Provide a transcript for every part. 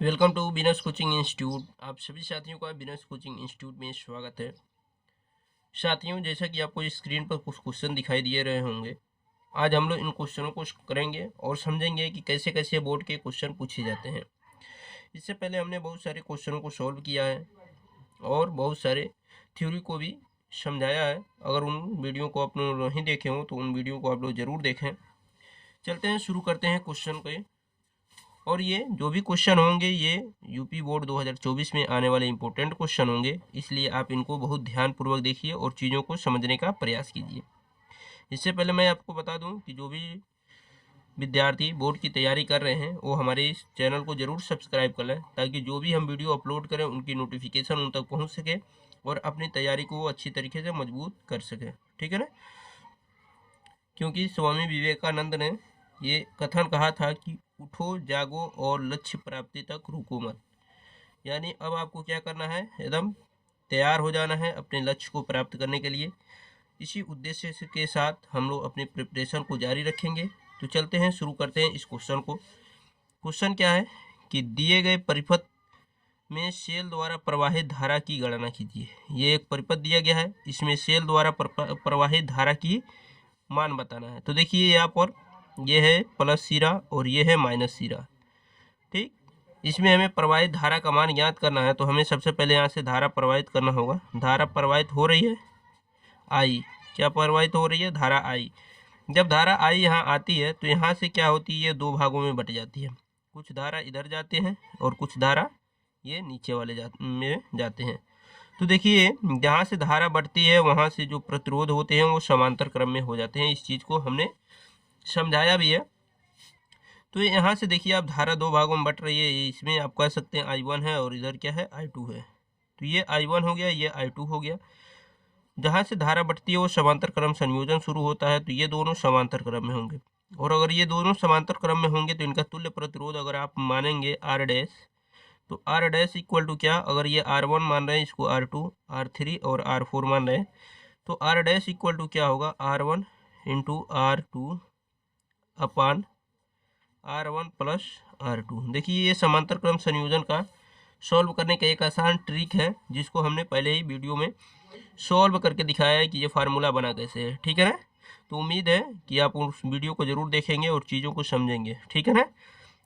Welcome to business coaching institute. आप सभी साथियों का बिजनेस कोचिंग इंस्टीट्यूट में स्वागत है। साथियों, जैसा कि आपको स्क्रीन पर कुछ क्वेश्चन दिखाई दे रहे होंगे, आज हम लोग इन क्वेश्चनों को करेंगे और समझेंगे कि कैसे कैसे बोर्ड के क्वेश्चन पूछे जाते हैं। इससे पहले हमने बहुत सारे क्वेश्चनों को सॉल्व किया है और बहुत सारे थ्योरी को भी समझाया है। अगर उन वीडियो को आप लोग नहीं देखे हों तो उन वीडियो को आप लोग ज़रूर देखें। चलते हैं, शुरू करते हैं क्वेश्चन को। और ये जो भी क्वेश्चन होंगे ये यूपी बोर्ड 2024 में आने वाले इंपॉर्टेंट क्वेश्चन होंगे, इसलिए आप इनको बहुत ध्यानपूर्वक देखिए और चीज़ों को समझने का प्रयास कीजिए। इससे पहले मैं आपको बता दूं कि जो भी विद्यार्थी बोर्ड की तैयारी कर रहे हैं वो हमारे इस चैनल को ज़रूर सब्सक्राइब कर लें, ताकि जो भी हम वीडियो अपलोड करें उनकी नोटिफिकेशन उन तक पहुँच सके और अपनी तैयारी को वो अच्छी तरीके से मजबूत कर सके। ठीक है ना? क्योंकि स्वामी विवेकानंद ने ये कथन कहा था कि उठो, जागो और लक्ष्य प्राप्ति तक रुको मत। यानी अब आपको क्या करना है, एकदम तैयार हो जाना है अपने लक्ष्य को प्राप्त करने के लिए। इसी उद्देश्य के साथ हम लोग अपनी प्रिपरेशन को जारी रखेंगे। तो चलते हैं, शुरू करते हैं इस क्वेश्चन को। क्वेश्चन क्या है कि दिए गए परिपथ में सेल द्वारा प्रवाहित धारा की गणना कीजिए। ये एक परिपथ दिया गया है, इसमें सेल द्वारा प्रवाहित धारा की मान बताना है। तो देखिए यहाँ पर ये है प्लस सिरा और ये है माइनस सिरा। ठीक, इसमें हमें प्रवाहित धारा का मान ज्ञात करना है। तो हमें सबसे पहले यहाँ से धारा प्रवाहित करना होगा। धारा प्रवाहित हो रही है आई। क्या प्रवाहित हो रही है? धारा आई। जब धारा आई यहाँ आती है तो यहाँ से क्या होती है, ये दो भागों में बट जाती है। कुछ धारा इधर जाते हैं और कुछ धारा ये नीचे वाले में जाते हैं। तो देखिए, जहाँ से धारा बढ़ती है वहाँ से जो प्रतिरोध होते हैं वो समांतर क्रम में हो जाते हैं। इस चीज़ को हमने समझाया भी है। तो यहाँ से देखिए, आप धारा दो भागों में बट रही है। इसमें आप कह सकते हैं I1 है और इधर क्या है, I2 है। तो ये I1 हो गया, ये I2 हो गया। जहाँ से धारा बढ़ती है वो समांतर क्रम संयोजन शुरू होता है, तो ये दोनों समांतर क्रम में होंगे। और अगर ये दोनों समांतर क्रम में होंगे तो इनका तुल्य प्रतिरोध अगर आप मानेंगे R डैश, तो R डैश इक्वल टू क्या, अगर ये R1 मान रहे हैं, इसको R2, R3 और R4 मान रहे हैं, तो R डैश इक्वल टू क्या होगा, R1 इंटू R2 अपान R1 प्लस R2। देखिए, ये समांतर क्रम संयोजन का सॉल्व करने का एक आसान ट्रिक है, जिसको हमने पहले ही वीडियो में सॉल्व करके दिखाया है कि ये फार्मूला बना कैसे है। ठीक है ना? तो उम्मीद है कि आप उस वीडियो को जरूर देखेंगे और चीज़ों को समझेंगे। ठीक है ना?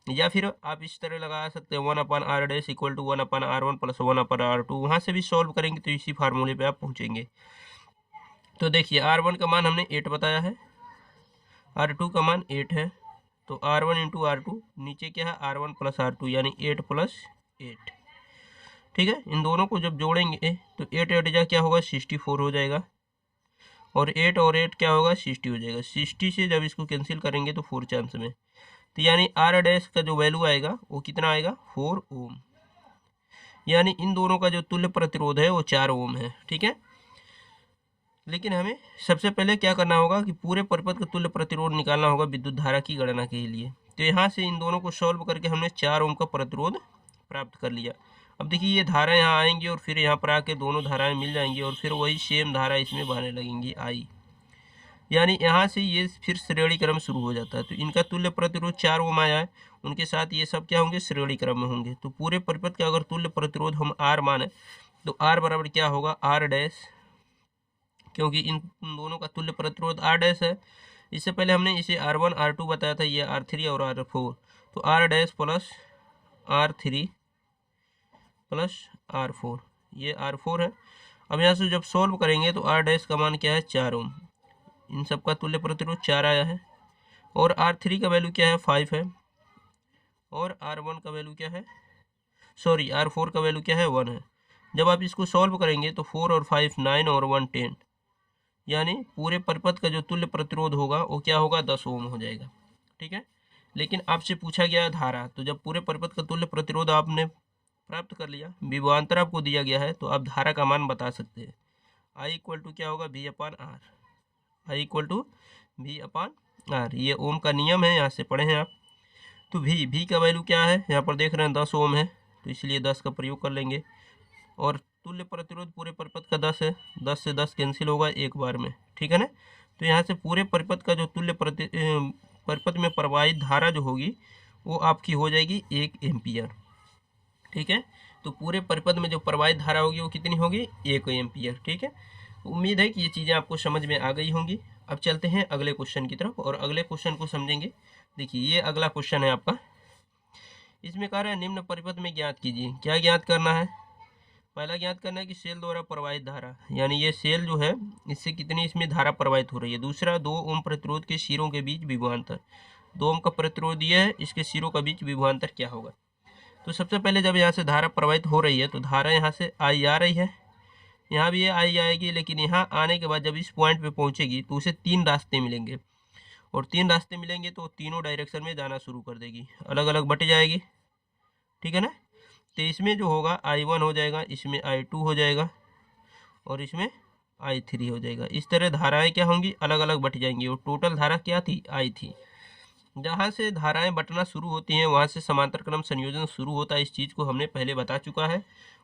या फिर आप इस तरह लगा सकते हैं 1 upon R dash equal to 1 upon R1 plus 1 upon R2। वहाँ से भी सॉल्व करेंगे तो इसी फार्मूले पे आप पहुँचेंगे। तो देखिए, R1 का मान हमने 8 बताया है, R2 का मान 8 है, तो R1 इंटू R2, नीचे क्या है R1 प्लस R2 यानी 8 प्लस 8। ठीक है, इन दोनों को जब जोड़ेंगे तो 8 8 जा क्या होगा, 64 हो जाएगा। और 8 और 8 क्या होगा, 60 हो जाएगा। 60 से जब इसको कैंसिल करेंगे तो 4 चांस में, तो यानी R डैश का जो वैल्यू आएगा वो कितना आएगा, 4 ओम। यानी इन दोनों का जो तुल्य प्रतिरोध है वो 4 ओम है। ठीक है, लेकिन हमें सबसे पहले क्या करना होगा कि पूरे परिपथ का तुल्य प्रतिरोध निकालना होगा विद्युत धारा की गणना के लिए। तो यहाँ से इन दोनों को सॉल्व करके हमने 4 ओम का प्रतिरोध प्राप्त कर लिया। अब देखिए, ये धारा यहाँ आएंगी और फिर यहाँ पर आके दोनों धाराएं मिल जाएंगी और फिर वही सेम धारा इसमें बहने लगेंगी आई। यानी यहाँ से ये फिर श्रेणी क्रम शुरू हो जाता है। तो इनका तुल्य प्रतिरोध 4 ओम आया है, उनके साथ ये सब क्या होंगे, श्रेणी क्रम में होंगे। तो पूरे परिपथ का अगर तुल्य प्रतिरोध हम R माने तो R बराबर क्या होगा, R डैश, क्योंकि इन दोनों का तुल्य प्रतिरोध R डैश है। इससे पहले हमने इसे R1 R2 बताया था, ये R3 और R4। तो R dash plus R3 plus R4, ये R4 है। अब यहाँ से जब सॉल्व करेंगे तो R डैश का मान क्या है, 4 ओम। इन सब का तुल्य प्रतिरोध 4 आया है। और R3 का वैल्यू क्या है, 5 है। और R1 का वैल्यू क्या है, सॉरी R4 का वैल्यू क्या है, 1 है। जब आप इसको सॉल्व करेंगे तो 4 और 5 9 और 1 10, यानी पूरे परिपथ का जो तुल्य प्रतिरोध होगा वो क्या होगा, 10 ओम हो जाएगा। ठीक है, लेकिन आपसे पूछा गया है धारा। तो जब पूरे परिपथ का तुल्य प्रतिरोध आपने प्राप्त कर लिया, विभवांतर आपको दिया गया है, तो आप धारा का मान बता सकते हैं। आई इक्वल टू क्या होगा, V upon R. I equal to V upon R, ये ओम का नियम है, यहाँ से पढ़े हैं आप। तो V का वैल्यू क्या है, यहाँ पर देख रहे हैं 10 ओम है, तो इसलिए 10 का प्रयोग कर लेंगे। और तुल्य प्रतिरोध पूरे परिपथ का 10 है, 10 से 10 कैंसिल होगा एक बार में। ठीक है ना? तो यहाँ से पूरे परिपथ का जो तुल्य परिपथ में प्रवाहित धारा जो होगी वो आपकी हो जाएगी 1 एम्पियर। ठीक है। तो पूरे परिपथ में जो प्रवाहित धारा होगी वो कितनी होगी, 1 एम्पियर। ठीक है, उम्मीद है कि ये चीज़ें आपको समझ में आ गई होंगी। अब चलते हैं अगले क्वेश्चन की तरफ और अगले क्वेश्चन को समझेंगे। देखिए ये अगला क्वेश्चन है आपका, इसमें कह रहा है निम्न परिपथ में ज्ञात कीजिए। क्या ज्ञात करना है, पहला ज्ञात करना है कि सेल द्वारा प्रवाहित धारा, यानी ये सेल जो है इससे कितनी इसमें धारा प्रवाहित हो रही है। दूसरा 2 ओम प्रतिरोध के सिरों के बीच विभवांतर, 2 ओम का प्रतिरोध यह है, इसके सिरों का बीच विभवांतर क्या होगा। तो सबसे पहले जब यहाँ से धारा प्रवाहित हो रही है तो धारा यहाँ से आई आ रही है, यहाँ भी ये आई आएगी, लेकिन यहाँ आने के बाद जब इस पॉइंट पे पहुँचेगी तो उसे 3 रास्ते मिलेंगे, और 3 रास्ते मिलेंगे तो तीनों डायरेक्शन में जाना शुरू कर देगी, अलग अलग बट जाएगी। ठीक है ना, तो इसमें जो होगा I1 हो जाएगा, इसमें I2 हो जाएगा और इसमें I3 हो जाएगा। इस तरह धाराएं क्या होंगी, अलग अलग बट जाएंगी, और टोटल धारा क्या थी, I थी। जहाँ से धाराएं बटना शुरू होती हैं वहाँ से समांतर क्रम संयोजन शुरू होता है। इस चीज़ को हमने पहले बता चुका है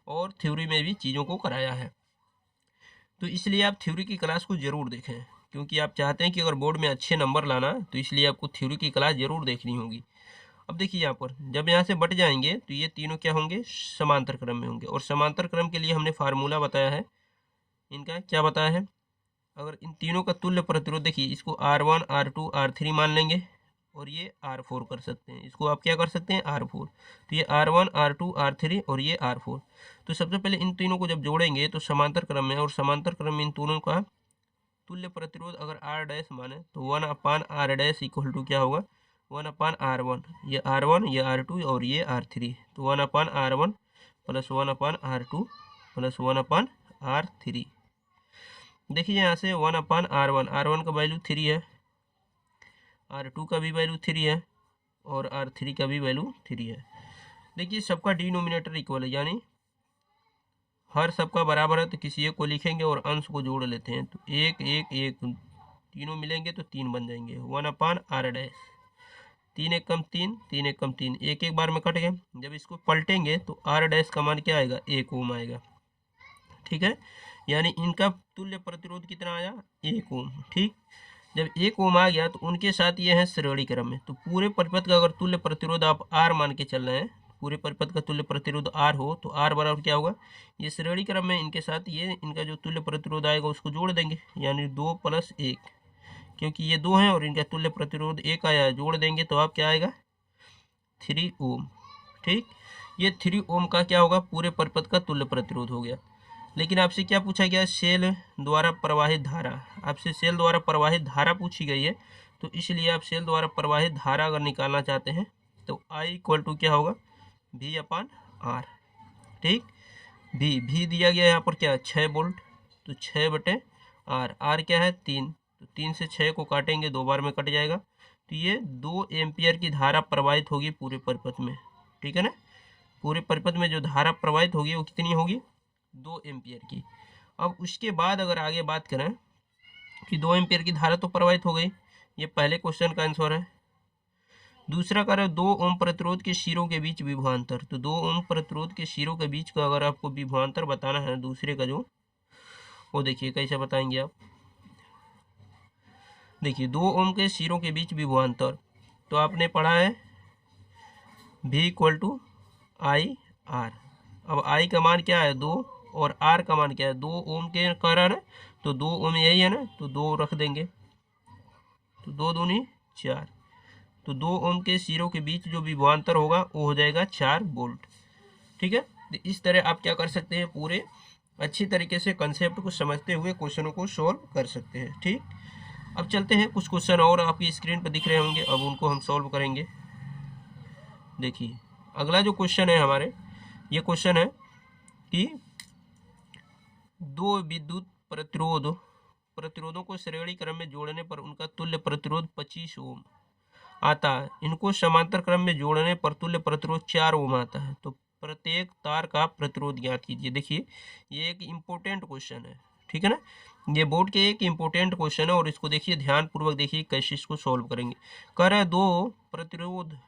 और थ्योरी में भी चीज़ों को कराया है। तो इसलिए आप थ्योरी की क्लास को ज़रूर देखें, क्योंकि आप चाहते हैं कि अगर बोर्ड में अच्छे नंबर लाना, तो इसलिए आपको थ्योरी की क्लास ज़रूर देखनी होगी। अब देखिए यहाँ पर जब यहाँ से बट जाएंगे तो ये तीनों क्या होंगे, समांतर क्रम में होंगे। और समांतर क्रम के लिए हमने फार्मूला बताया है, इनका क्या बताया है, अगर इन तीनों का तुल्य प्रतिरोध, देखिए इसको R1 R2 R3 मान लेंगे और ये R4 कर सकते हैं, इसको आप क्या कर सकते हैं, R4। तो ये R1 R2 R3 और ये R4। तो सबसे पहले इन तीनों को जब जोड़ेंगे तो समांतर क्रम में, और समांतर क्रम में इन तीनों का तुल्य प्रतिरोध अगर R डैश माने तो 1/R डैश इक्वल टू क्या होगा, 1/R1। ये R1 ये R2 और ये R3, तो 1/R1 plus 1/R2 plus 1/R3। देखिए यहाँ से 1/R1, R1 का वैल्यू 3 है, R2 का भी वैल्यू 3 है और R3 का भी वैल्यू 3 है। देखिए सबका डिनोमिनेटर इक्वल है, यानी हर सबका बराबर है, तो किसी एक को लिखेंगे और अंश को जोड़ लेते हैं, तो 1 1 1 तीनों मिलेंगे तो 3 बन जाएंगे, 1/R डैश। 3 एक कम 3, 3 एक कम 3, एक एक बार में कट गए। जब इसको पलटेंगे तो R डैश का मान क्या आएगा, 1 ओम आएगा। ठीक है, यानी इनका तुल्य प्रतिरोध कितना आया, 1 ओम। ठीक, जब 1 ओम आ गया तो उनके साथ ये है श्रेणी क्रम में। तो पूरे परिपथ का अगर तुल्य प्रतिरोध आप R मान के चल रहे हैं, पूरे परिपथ का तुल्य प्रतिरोध R हो तो R बराबर क्या होगा, ये श्रेणी क्रम में इनके साथ ये इनका जो तुल्य प्रतिरोध आएगा उसको जोड़ देंगे, यानी 2 + 1, क्योंकि ये 2 हैं और इनका तुल्य प्रतिरोध 1 आया, जोड़ देंगे तो आप क्या आएगा, 3 ओम। ठीक, ये 3 ओम का क्या होगा, पूरे परिपथ का तुल्य प्रतिरोध हो गया। लेकिन आपसे क्या पूछा गया, सेल द्वारा प्रवाहित धारा, आपसे सेल द्वारा प्रवाहित धारा पूछी गई है। तो इसलिए आप सेल द्वारा प्रवाहित धारा अगर निकालना चाहते हैं तो I = क्या होगा, V/R। ठीक, V दिया गया है यहाँ पर क्या, 6 वोल्ट, तो 6/R। R क्या है, 3, तो 3 से 6 को काटेंगे, 2 बार में कट जाएगा, तो ये 2 एम्पियर की धारा प्रवाहित होगी पूरे परिपथ में। ठीक है ना, पूरे परिपथ में जो धारा प्रवाहित होगी वो कितनी होगी, 2 एम्पियर की। अब उसके बाद अगर आगे बात करें कि 2 एम्पियर की धारा तो प्रवाहित हो गई, ये पहले क्वेश्चन का आंसर है। दूसरा करें 2 ओम प्रतिरोध के सिरों के बीच विभवांतर, तो 2 ओम प्रतिरोध के सिरों के बीच का अगर आपको विभवांतर बताना है दूसरे का जो, वो देखिए कैसे बताएंगे आप। देखिए 2 ओम के सिरों के बीच विभवांतर, तो आपने पढ़ा है V = I/R। अब I का मान क्या है, 2, और R का मान क्या है, 2 ओम के कारण है, तो 2 ओम यही है ना, तो 2 रख देंगे, तो 2 दूनी 4, तो 2 ओम के सिरों के बीच जो विभवांतर होगा वो हो जाएगा 4 वोल्ट। ठीक है, तो इस तरह आप क्या कर सकते हैं, पूरे अच्छी तरीके से कंसेप्ट को समझते हुए क्वेश्चनों को सॉल्व कर सकते हैं। ठीक, अब चलते हैं, कुछ क्वेश्चन और आपकी स्क्रीन पर दिख रहे होंगे, अब उनको हम सॉल्व करेंगे। देखिए अगला जो क्वेश्चन है हमारे, ये क्वेश्चन है कि 2 विद्युत प्रतिरोधों को श्रेणी क्रम में जोड़ने पर उनका तुल्य प्रतिरोध 25 ओम आता है। इनको समांतर क्रम में जोड़ने पर तुल्य प्रतिरोध 4 ओम आता है। तो प्रत्येक तार का प्रतिरोध ज्ञात कीजिए। देखिए ये एक इम्पोर्टेंट क्वेश्चन है, ठीक है ना, ये बोर्ड के एक इम्पोर्टेंट क्वेश्चन है और इसको देखिए ध्यान पूर्वक, देखिए कैसे इसको सॉल्व करेंगे। कह रहे हैं 2 प्रतिरोध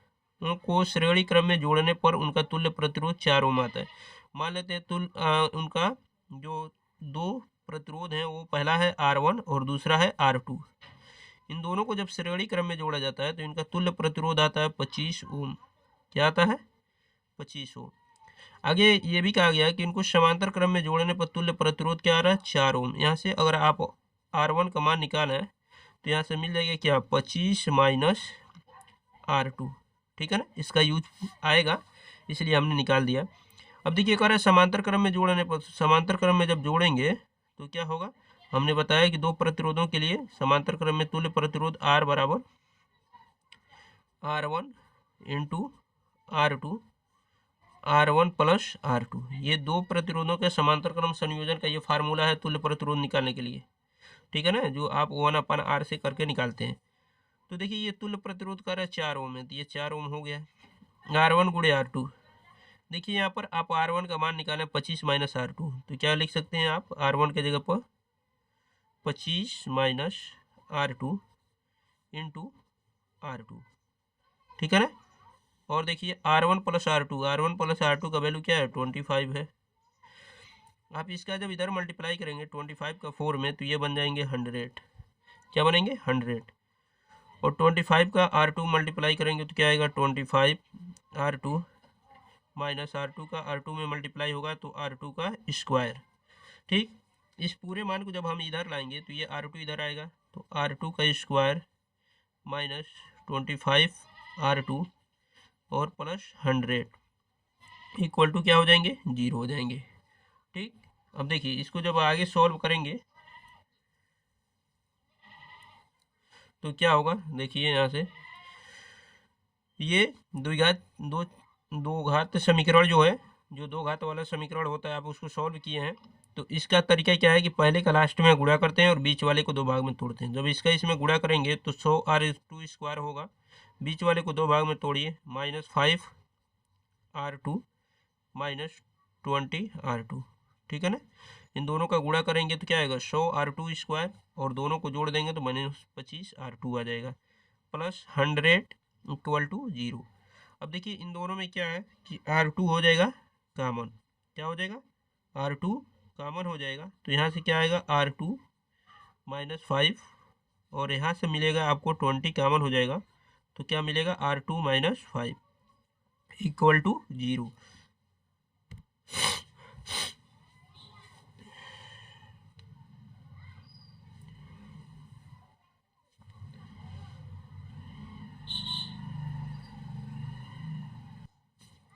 को श्रेणी क्रम में जोड़ने पर उनका तुल्य प्रतिरोध 4 ओम आता है। मान लेते हैं उनका जो 2 प्रतिरोध है वो पहला है R1 और दूसरा है R2। इन दोनों को जब श्रेणी क्रम में जोड़ा जाता है तो इनका तुल्य प्रतिरोध आता है 25 ओम। क्या आता है? 25 ओम। आगे ये भी कहा गया कि इनको समांतर क्रम में जोड़ने पर तुल्य प्रतिरोध क्या आ रहा है 4 ओम। यहाँ से अगर आप R1 का मान निकालना है तो यहाँ से मिल जाएगा क्या 25 माइनस R2, ठीक है ना, इसका यूज आएगा इसलिए हमने निकाल दिया। अब देखिए कह रहा है समांतर क्रम में जोड़ने पर, समांतर क्रम में जब जोड़ेंगे तो क्या होगा, हमने बताया कि दो प्रतिरोधों के लिए समांतर क्रम में तुल्य प्रतिरोध R बराबर R1 into R2 R1 plus R2, ये दो प्रतिरोधों के समांतर क्रम संयोजन का ये फार्मूला है तुल्य प्रतिरोध निकालने के लिए, ठीक है ना, जो आप 1/R से करके निकालते हैं। तो देखिए ये तुल्य प्रतिरोध कर रहा है 4 ओम है, तो ये 4 ओम हो गया। R1 गुणे R2, देखिए यहाँ पर आप R1 का मान निकालें 25 माइनस R2, तो क्या लिख सकते हैं आप R1 के जगह पर 25 माइनस R2 इंटू R2, ठीक है ना। और देखिए R1 प्लस R2 का वैल्यू क्या है 25 है। आप इसका जब इधर मल्टीप्लाई करेंगे 25 का 4 में तो ये बन जाएंगे 100, क्या बनेंगे 100। और 25 का R2 मल्टीप्लाई करेंगे तो क्या आएगा 25 R2 माइनस R2 का R2 में मल्टीप्लाई होगा तो R2 का स्क्वायर, ठीक। इस पूरे मान को जब हम इधर लाएंगे तो ये R2 इधर आएगा तो R2 का स्क्वायर माइनस 25 R2 और प्लस 100 इक्वल टू क्या हो जाएंगे 0 हो जाएंगे, ठीक। अब देखिए इसको जब आगे सॉल्व करेंगे तो क्या होगा, देखिए यहाँ से ये दो घात समीकरण जो है, जो दो घात वाला समीकरण होता है, आप उसको सॉल्व किए हैं तो इसका तरीका क्या है कि पहले का लास्ट में गुणा करते हैं और बीच वाले को दो भाग में तोड़ते हैं। जब इसका इसमें गुणा करेंगे तो 100R2 स्क्वायर होगा, बीच वाले को दो भाग में तोड़िए माइनस 5R2 माइनस 20R2, ठीक है ना। इन दोनों का गुणा करेंगे तो क्या आएगा 100R2 स्क्वायर और दोनों को जोड़ देंगे तो माइनस 25R2 आ जाएगा प्लस 100 इक्वल टू 0। अब देखिए इन दोनों में क्या है कि R2 हो जाएगा कॉमन, क्या हो जाएगा R2 कॉमन हो जाएगा, तो यहाँ से क्या आएगा R2 माइनस 5 और यहाँ से मिलेगा आपको 20 कॉमन हो जाएगा तो क्या मिलेगा R2 माइनस 5 इक्वल टू 0।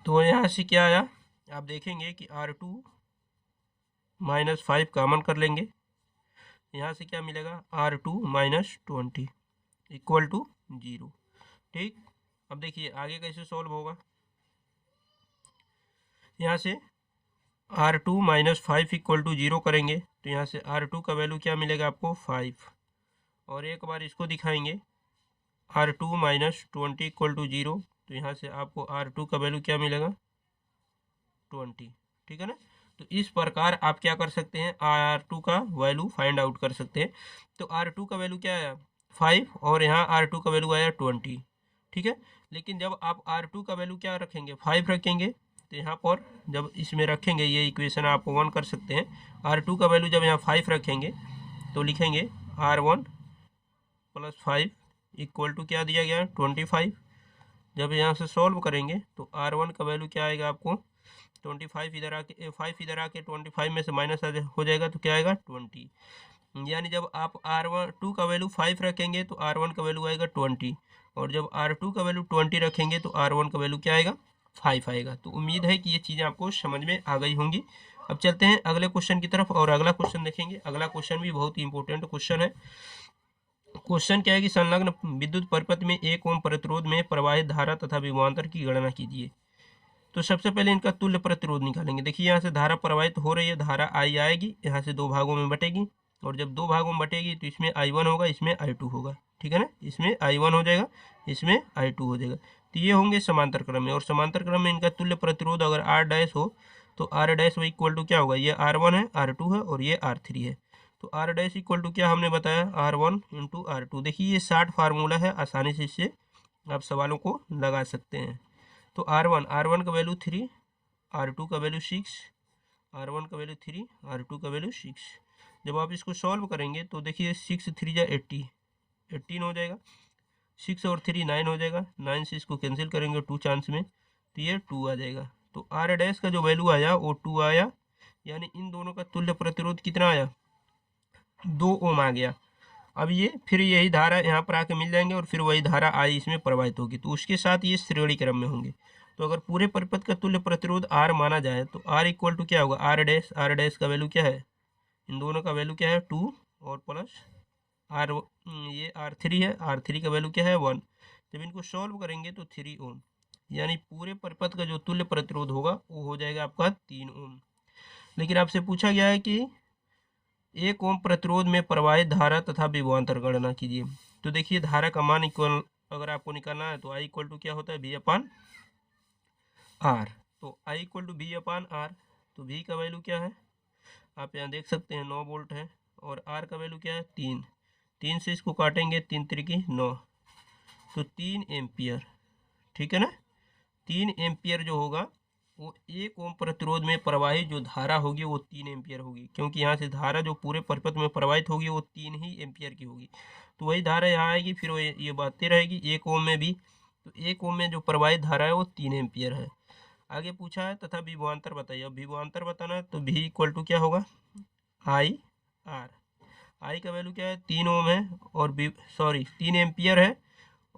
तो यहाँ से क्या आया, आप देखेंगे कि R2 माइनस 5 कॉमन कर लेंगे, यहाँ से क्या मिलेगा R2 माइनस 20 इक्वल टू 0, ठीक। अब देखिए आगे कैसे सॉल्व होगा, यहाँ से R2 माइनस 5 इक्वल टू 0 करेंगे तो यहाँ से R2 का वैल्यू क्या मिलेगा आपको 5, और एक बार इसको दिखाएंगे R2 माइनस 20 इक्वल टू 0 तो यहाँ से आपको R2 का वैल्यू क्या मिलेगा 20, ठीक है ना। तो इस प्रकार आप क्या कर सकते हैं R2 का वैल्यू फाइंड आउट कर सकते हैं। तो R2 का वैल्यू क्या आया 5 और यहाँ R2 का वैल्यू आया 20, ठीक है। लेकिन जब आप R2 का वैल्यू क्या रखेंगे 5 रखेंगे तो यहाँ पर जब इसमें रखेंगे ये इक्वेशन आप 1 कर सकते हैं। R2 का वैल्यू जब यहाँ 5 रखेंगे तो लिखेंगे R1 प्लस 5 इक्वल टू क्या दिया गया 25। जब यहाँ से सॉल्व करेंगे तो R1 का वैल्यू क्या आएगा आपको 25 इधर आके 5 इधर आके 25 में से माइनस हो जाएगा तो क्या आएगा 20, यानी जब आप R2 का वैल्यू 5 रखेंगे तो R1 का वैल्यू आएगा 20 और जब R2 का वैल्यू 20 रखेंगे तो R1 का वैल्यू क्या आएगा 5 आएगा। तो उम्मीद है कि ये चीज़ें आपको समझ में आ गई होंगी। अब चलते हैं अगले क्वेश्चन की तरफ और अगला क्वेश्चन देखेंगे। अगला क्वेश्चन भी बहुत ही इंपॉर्टेंट क्वेश्चन है। क्वेश्चन क्या है कि संलग्न विद्युत परिपथ में 1 ओम प्रतिरोध में प्रवाहित धारा तथा विभवांतर की गणना कीजिए। तो सबसे पहले इनका तुल्य प्रतिरोध निकालेंगे। देखिए यहाँ से धारा प्रवाहित हो रही है, धारा I आएगी, यहाँ से दो भागों में बटेगी और जब दो भागों में बटेगी तो इसमें I1 होगा, इसमें I2 होगा, ठीक है ना। इसमें I1 हो जाएगा, इसमें I2 हो जाएगा। तो ये होंगे समांतर क्रम में और समांतर क्रम में इनका तुल्य प्रतिरोध अगर R डैश हो तो R डैश वो इक्वल टू क्या होगा, ये R1 है, R2 है और ये R3 है। तो R डैश इक्वल टू क्या हमने बताया R1 इंटू R2। देखिए ये शार्ट फार्मूला है, आसानी से इससे आप सवालों को लगा सकते हैं। तो R1 का वैल्यू 3, R2 का वैल्यू 6, R1 का वैल्यू 3, R2 का वैल्यू 6। जब आप इसको सॉल्व करेंगे तो देखिए 6 3 जा 80, 18 हो जाएगा, 6 और 3 9 हो जाएगा, 9 से इसको कैंसिल करेंगे 2 चांस में तो ये 2 आ जाएगा, तो आर डैश का जो वैल्यू आया वो 2 आया, यानी इन दोनों का तुल्य प्रतिरोध कितना आया, 2 ओम आ गया। अब ये फिर यही धारा यहाँ पर आके मिल जाएंगे और फिर वही धारा आई इसमें प्रवाहित होगी, तो उसके साथ ये श्रेणी क्रम में होंगे। तो अगर पूरे परिपथ का तुल्य प्रतिरोध आर माना जाए तो आर इक्वल टू क्या होगा, आर डैश का वैल्यू क्या है, इन दोनों का वैल्यू क्या है 2 और प्लस आर, ये R3 है, R3 का वैल्यू क्या है 1। जब इनको सॉल्व करेंगे तो 3 ओम, यानी पूरे परिपथ का जो तुल्य प्रतिरोध होगा वो हो जाएगा आपका 3 ओम। लेकिन आपसे पूछा गया है कि 1 ओम प्रतिरोध में प्रवाहित धारा तथा विभवांतर गणना कीजिए। तो देखिए धारा का मान इक्वल अगर आपको निकालना है तो I इक्वल टू क्या होता है, V अपान R। तो I equal to V upon R, तो V का वैल्यू क्या है आप यहाँ देख सकते हैं 9 वोल्ट है, और R का वैल्यू क्या है 3 से इसको काटेंगे 3 त्रिकी 9, तो 3 एम्पियर, ठीक है ना। 3 एम्पियर जो होगा वो 1 ओम प्रतिरोध में प्रवाहित जो धारा होगी वो 3 एम्पियर होगी, क्योंकि यहाँ से धारा जो पूरे परिपथ में प्रवाहित होगी वो 3 ही एम्पियर की होगी। तो वही धारा यहाँ आएगी, फिर वो ये बढ़ती रहेगी 1 ओम में भी, तो 1 ओम में जो प्रवाहित धारा है वो 3 एम्पियर है। आगे पूछा है तथा विभवांतर बताइए। अब विभवांतर बताना है तो भी इक्वल टू क्या होगा, आई आर। आई का वैल्यू क्या है 3 ओम है, और 3 एम्पियर है,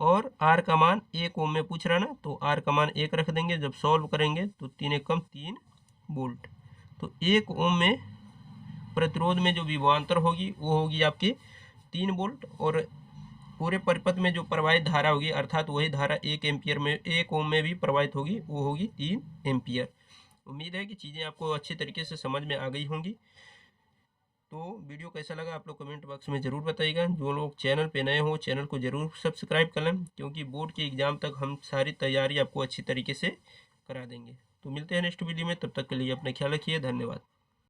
और आर का मान 1 ओम में पूछ रहा ना, तो आर का मान 1 रख देंगे। जब सॉल्व करेंगे तो 3 एकम 3 वोल्ट। तो 1 ओम में प्रतिरोध में जो विभवांतर होगी वो होगी आपकी 3 वोल्ट, और पूरे परिपथ में जो प्रवाहित धारा होगी अर्थात वही धारा 1 एम्पियर में 1 ओम में भी प्रवाहित होगी, वो होगी 3 एम्पियर। उम्मीद है कि चीज़ें आपको अच्छी तरीके से समझ में आ गई होंगी। तो वीडियो कैसा लगा आप लोग कमेंट बॉक्स में ज़रूर बताइएगा। जो लोग चैनल पे नए हो चैनल को ज़रूर सब्सक्राइब कर लें, क्योंकि बोर्ड के एग्ज़ाम तक हम सारी तैयारी आपको अच्छी तरीके से करा देंगे। तो मिलते हैं नेक्स्ट वीडियो में, तब तक के लिए अपना ख्याल रखिए, धन्यवाद।